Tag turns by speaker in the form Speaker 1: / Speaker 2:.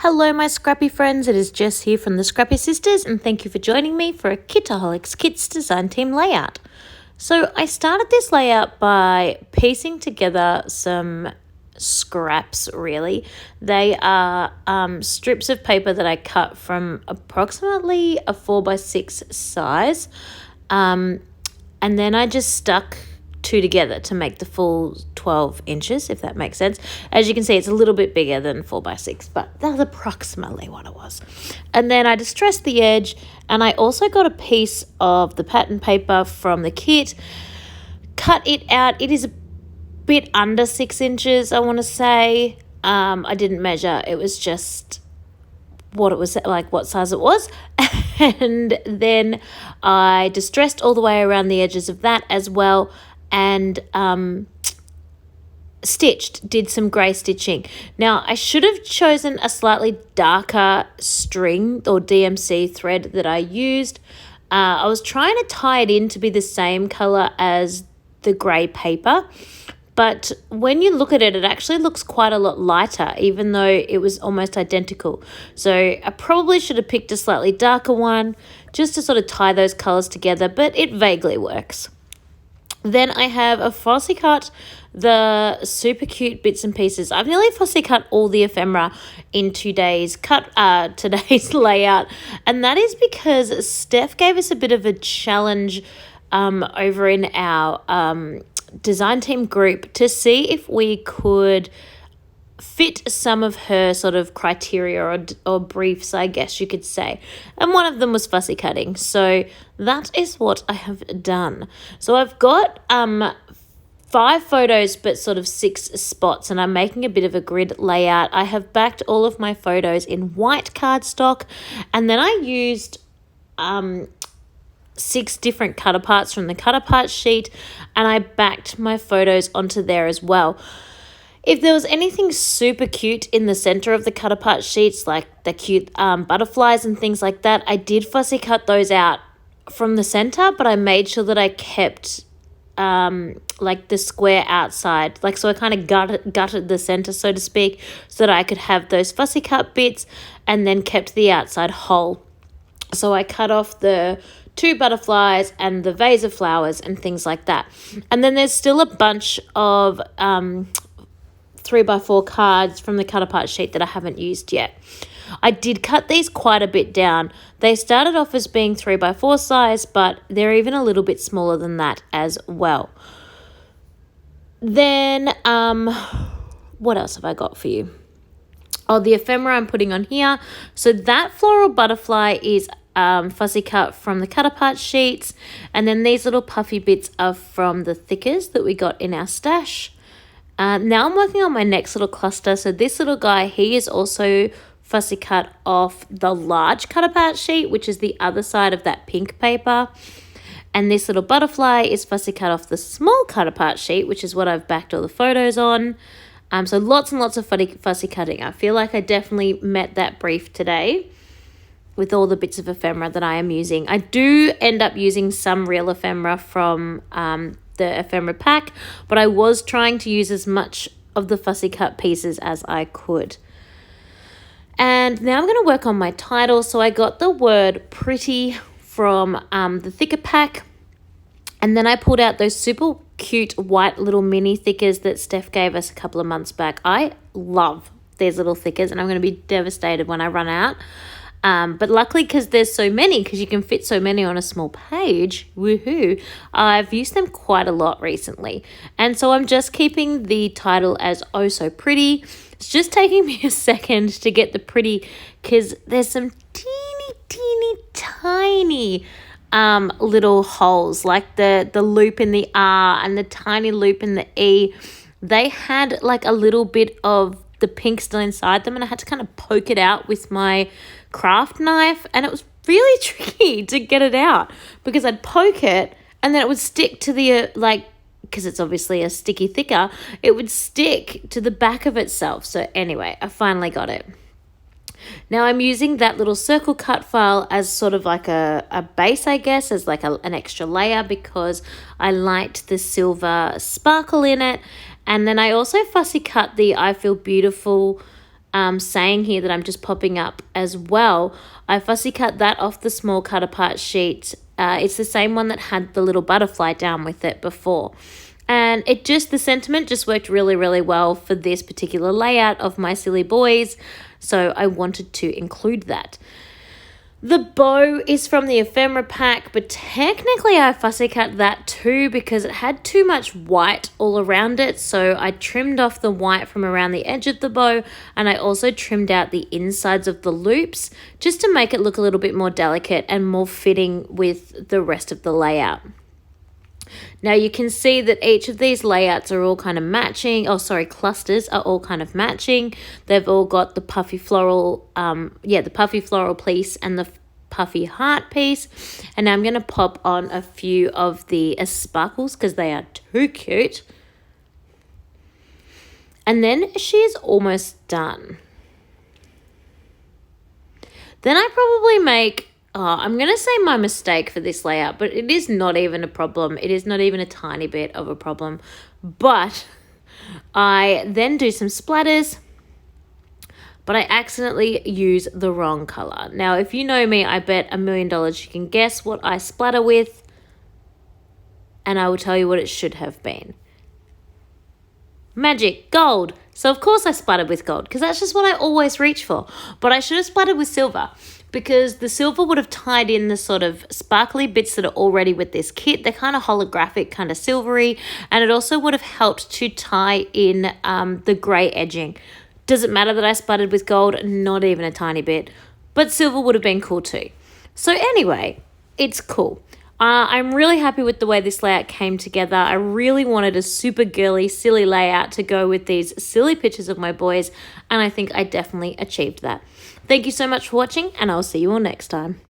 Speaker 1: Hello my scrappy friends, it is Jess here from the Scrappy Sisters and thank you for joining me for a Kitaholic Kits design team layout. So I started this layout by piecing together some scraps really. They are strips of paper that I cut from approximately a 4x6 size and then I just stuck two together to make the full 12 inches, if that makes sense. As you can see, it's a little bit bigger than 4x6, but that's approximately what it was. And then I distressed the edge, and I also got a piece of the pattern paper from the kit, cut it out. It is a bit under 6 inches, I want to say. I didn't measure. It was just what it was, like what size it was. And then I distressed all the way around the edges of that as well, and did some grey stitching. Now I should have chosen a slightly darker string or DMC thread that I used. I was trying to tie it in to be the same colour as the grey paper, but when you look at it, it actually looks quite a lot lighter, even though it was almost identical. So I probably should have picked a slightly darker one just to sort of tie those colours together, but it vaguely works. Then I have a fussy cut the super cute bits and pieces. I've nearly fussy cut all the ephemera in today's layout, and that is because Steph gave us a bit of a challenge over in our design team group to see if we could fit some of her sort of criteria or briefs, I guess you could say. And one of them was fussy cutting. So that is what I have done. So I've got 5 photos, but sort of 6 spots, and I'm making a bit of a grid layout. I have backed all of my photos in white cardstock, and then I used 6 different cut aparts from the cut apart sheet, and I backed my photos onto there as well. If there was anything super cute in the center of the cut apart sheets, like the cute butterflies and things like that, I did fussy cut those out from the center, but I made sure that I kept like the square outside, like, so I kind of gutted the center, so to speak, so that I could have those fussy cut bits and then kept the outside whole. So I cut off the 2 butterflies and the vase of flowers and things like that. And then there's still a bunch of 3x4 cards from the cut apart sheet that I haven't used yet. I did cut these quite a bit down. They started off as being 3x4 size, but they're even a little bit smaller than that as well. Then what else have I got for you? Oh, the ephemera I'm putting on here. So that floral butterfly is fussy cut from the cut apart sheets, and then these little puffy bits are from the thickers that we got in our stash. Now I'm working on my next little cluster. So this little guy, he is also fussy cut off the large cut apart sheet, which is the other side of that pink paper. And this little butterfly is fussy cut off the small cut apart sheet, which is what I've backed all the photos on. So lots and lots of fussy cutting. I feel like I definitely met that brief today with all the bits of ephemera that I am using. I do end up using some real ephemera from the ephemera pack, but I was trying to use as much of the fussy cut pieces as I could. And now I'm going to work on my title. So I got the word pretty from the thicker pack, and then I pulled out those super cute white little mini thickers that Steph gave us a couple of months back. I love these little thickers, and I'm going to be devastated when I run out. But luckily, because there's so many, because you can fit so many on a small page, woohoo, I've used them quite a lot recently. And so I'm just keeping the title as Oh So Pretty. It's just taking me a second to get the pretty, because there's some teeny tiny little holes, like the loop in the R and the tiny loop in the E. They had like a little bit of the pink still inside them, and I had to kind of poke it out with my craft knife, and it was really tricky to get it out because I'd poke it and then it would stick to the because it's obviously a sticky thicker, it would stick to the back of itself. So anyway, I finally got it. Now I'm using that little circle cut file as sort of like a base, I guess, as like an extra layer, because I liked the silver sparkle in it. And then I also fussy cut the I Feel Beautiful saying here that I'm just popping up as well, I fussy cut that off the small cut apart sheet. It's the same one that had the little butterfly down with it before. And the sentiment just worked really, really well for this particular layout of my silly boys. So I wanted to include that. The bow is from the ephemera pack, but technically I fussy cut that too because it had too much white all around it. So I trimmed off the white from around the edge of the bow, and I also trimmed out the insides of the loops just to make it look a little bit more delicate and more fitting with the rest of the layout. Now you can see that each of these layouts are all kind of matching. Clusters are all kind of matching. They've all got the puffy floral, the puffy floral piece and the puffy heart piece. And now I'm going to pop on a few of the sparkles because they are too cute. And then she's almost done. Then I probably make... I'm going to say my mistake for this layout, but it is not even a problem. It is not even a tiny bit of a problem. But I then do some splatters, but I accidentally use the wrong color. Now, if you know me, I bet $1 million you can guess what I splatter with, and I will tell you what it should have been. Magic, gold. So of course I splattered with gold because that's just what I always reach for. But I should have splattered with silver, because the silver would have tied in the sort of sparkly bits that are already with this kit. They're kind of holographic, kind of silvery, and it also would have helped to tie in the grey edging. Does it matter that I splattered with gold? Not even a tiny bit, but silver would have been cool too. So anyway, it's cool. I'm really happy with the way this layout came together. I really wanted a super girly, silly layout to go with these silly pictures of my boys, and I think I definitely achieved that. Thank you so much for watching, and I'll see you all next time.